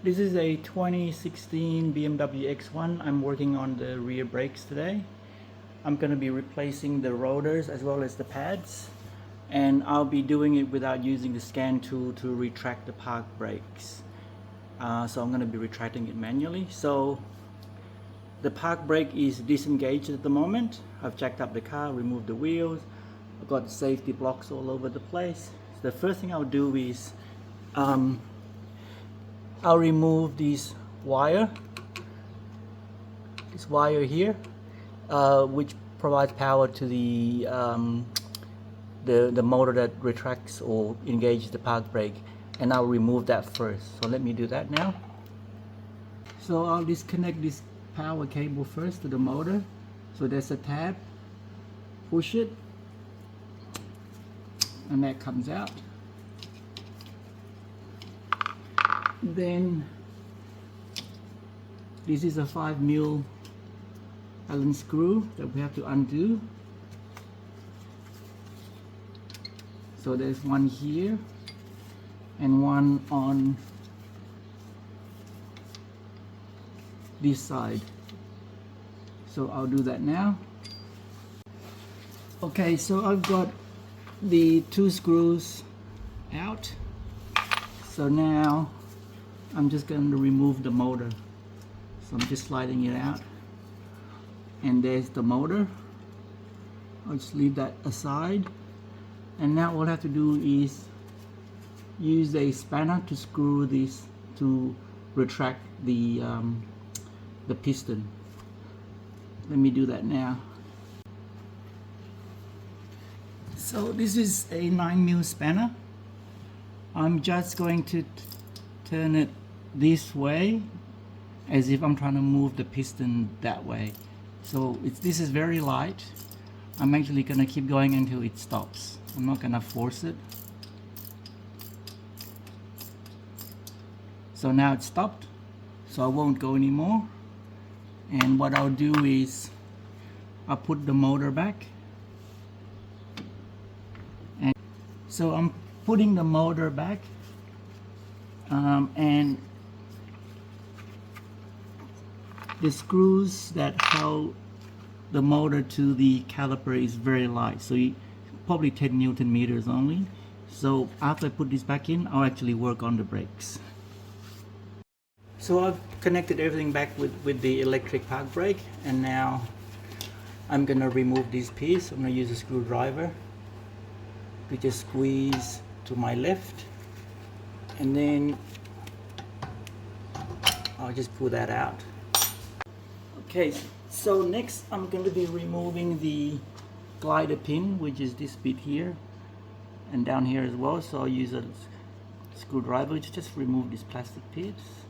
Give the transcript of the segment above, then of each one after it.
This is a 2016 BMW X1. I'm working on the rear brakes today. I'm going to be replacing the rotors as well as the pads, and I'll be doing it without using the scan tool to retract the park brakes. So I'm going to be retracting it manually. So the park brake is disengaged at the moment. I've jacked up the car, removed the wheels. I've got the safety blocks all over the place. So the first thing I'll do is I'll remove this wire here, which provides power to the motor that retracts or engages the park brake, and I'll remove that first. So let me do that now. So I'll disconnect this power cable first to the motor. So there's a tab, push it, and that comes out. Then this is a 5mm Allen screw that we have to undo. So there's one here and one on this side. So I'll do that now. Okay, so I've got the two screws out. So now I'm just going to remove the motor. So I'm just sliding it out, and there's the motor. I'll just leave that aside, and now all I have to do is use a spanner to screw this to retract the piston. Let me do that now. So this is a 9mm spanner. I'm just going to turn it this way as if I'm trying to move the piston that way. So this is very light. I'm actually going to keep going until it stops. I'm not going to force it. So now it's stopped, so I won't go anymore. And what I'll do is I'll put the motor back. And so I'm putting the motor back, and the screws that hold the motor to the caliper is very light, so probably 10 Newton meters only. So after I put this back in, I'll actually work on the brakes. So I've connected everything back with the electric park brake, and now I'm gonna remove this piece. I'm gonna use a screwdriver to just squeeze to my left, and then I'll just pull that out. Okay, so next I'm going to be removing the glider pin, which is this bit here and down here as well. So I'll use a screwdriver to just remove this plastic piece,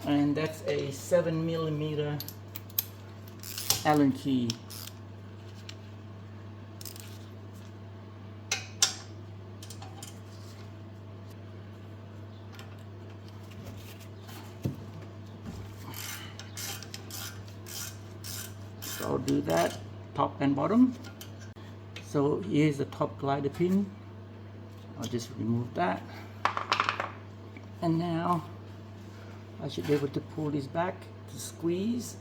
and that's a 7mm Allen key. So I'll do that top and bottom. So here's the top glider pin. I'll just remove that, and now I should be able to pull this back to squeeze,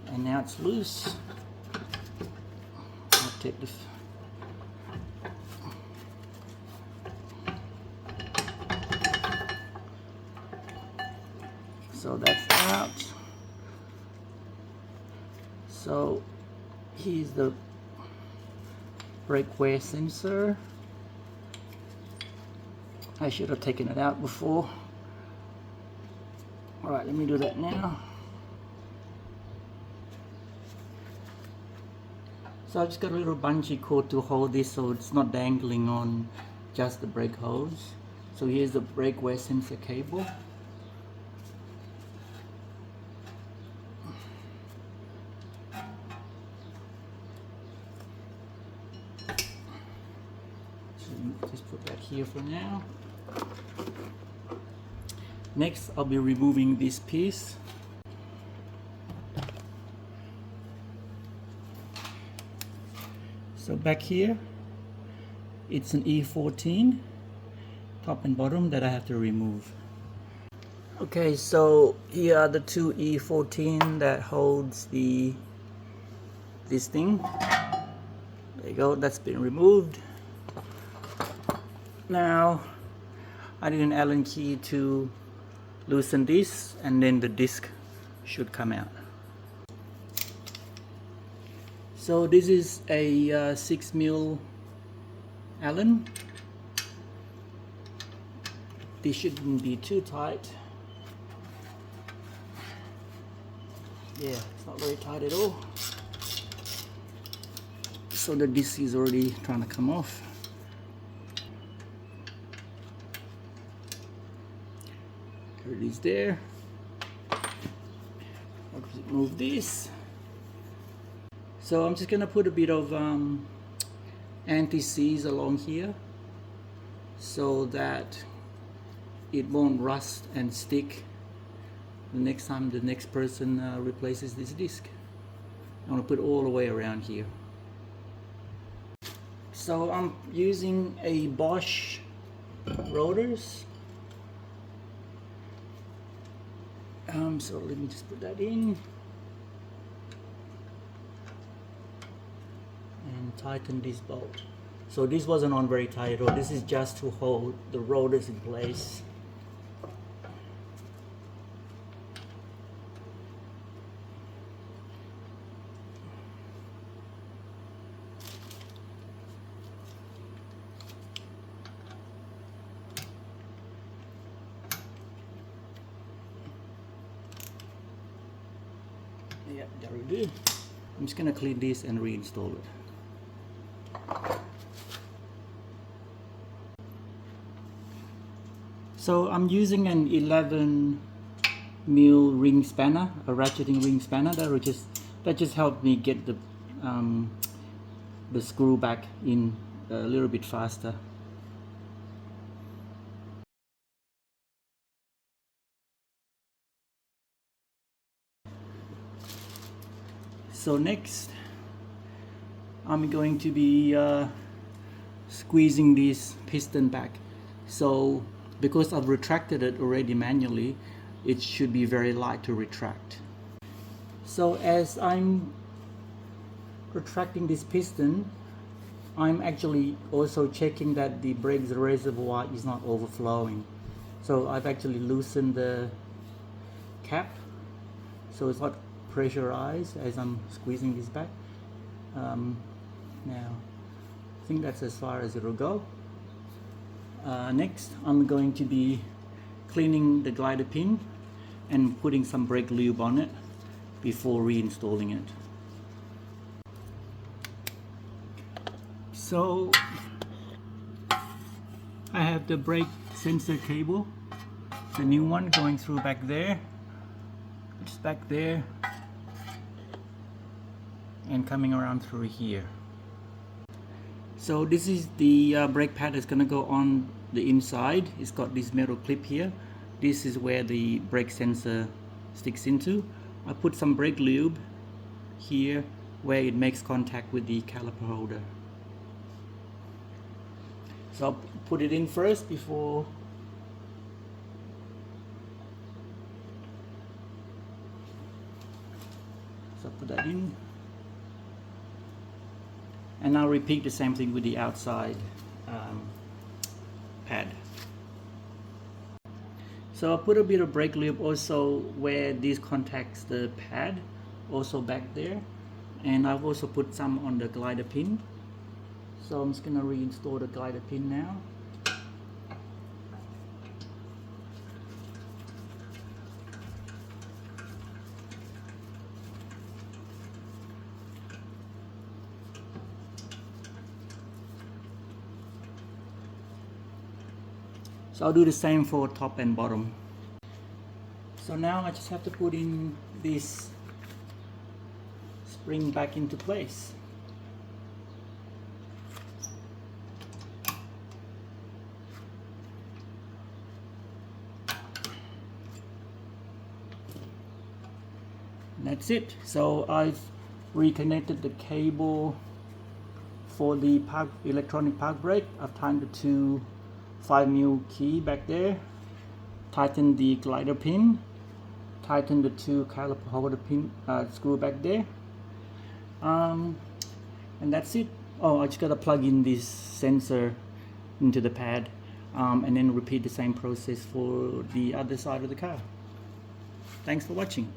and now it's loose. I'll take this. So that's out. So here's the brake wear sensor. I should have taken it out before. Alright, let me do that now. So I've just got a little bungee cord to hold this so it's not dangling on just the brake hose. So here's the brake wear sensor cable. Just put that here for now. Next, I'll be removing this piece. So back here, it's an E14, top and bottom that I have to remove. Okay, so here are the two E14 that holds this thing. There you go, that's been removed. Now I need an Allen key to loosen this, and then the disc should come out. So this is a 6mm Allen. This shouldn't be too tight. Yeah, it's not very tight at all. So the disc is already trying to come off. There it is there. I'll just move this. So I'm just gonna put a bit of anti-seize along here so that it won't rust and stick the next time the next person replaces this disc. I'm gonna put all the way around here. So I'm using a Bosch rotors. So let me just put that in and tighten this bolt. So this wasn't on very tight at all. This is just to hold the rotors in place. Yep, there we go. I'm just gonna clean this and reinstall it. So I'm using an 11mm ring spanner, a ratcheting ring spanner that just helped me get the screw back in a little bit faster. So next, I'm going to be squeezing this piston back. So because I've retracted it already manually, it should be very light to retract. So as I'm retracting this piston, I'm actually also checking that the brakes reservoir is not overflowing. So I've actually loosened the cap so it's not pressurized as I'm squeezing this back. Now I think that's as far as it'll go. Next I'm going to be cleaning the glider pin and putting some brake lube on it before reinstalling it. So I have the brake sensor cable, the new one, going through back there, just back there, and coming around through here. So this is the brake pad that's gonna go on the inside. It's got this metal clip here. This is where the brake sensor sticks into. I put some brake lube here where it makes contact with the caliper holder. So I'll put it in first before so I'll put that in. And I'll repeat the same thing with the outside pad. So I'll put a bit of brake lube also where this contacts the pad, also back there. And I've also put some on the glider pin. So I'm just going to reinstall the glider pin now. So I'll do the same for top and bottom. So now I just have to put in this spring back into place. And that's it. So I've reconnected the cable for the electronic park brake. I've timed it to 5mm key back there, tighten the glider pin, tighten the 2 caliper holder pin screw back there, and that's it. Oh, I just gotta plug in this sensor into the pad, and then repeat the same process for the other side of the car. Thanks for watching.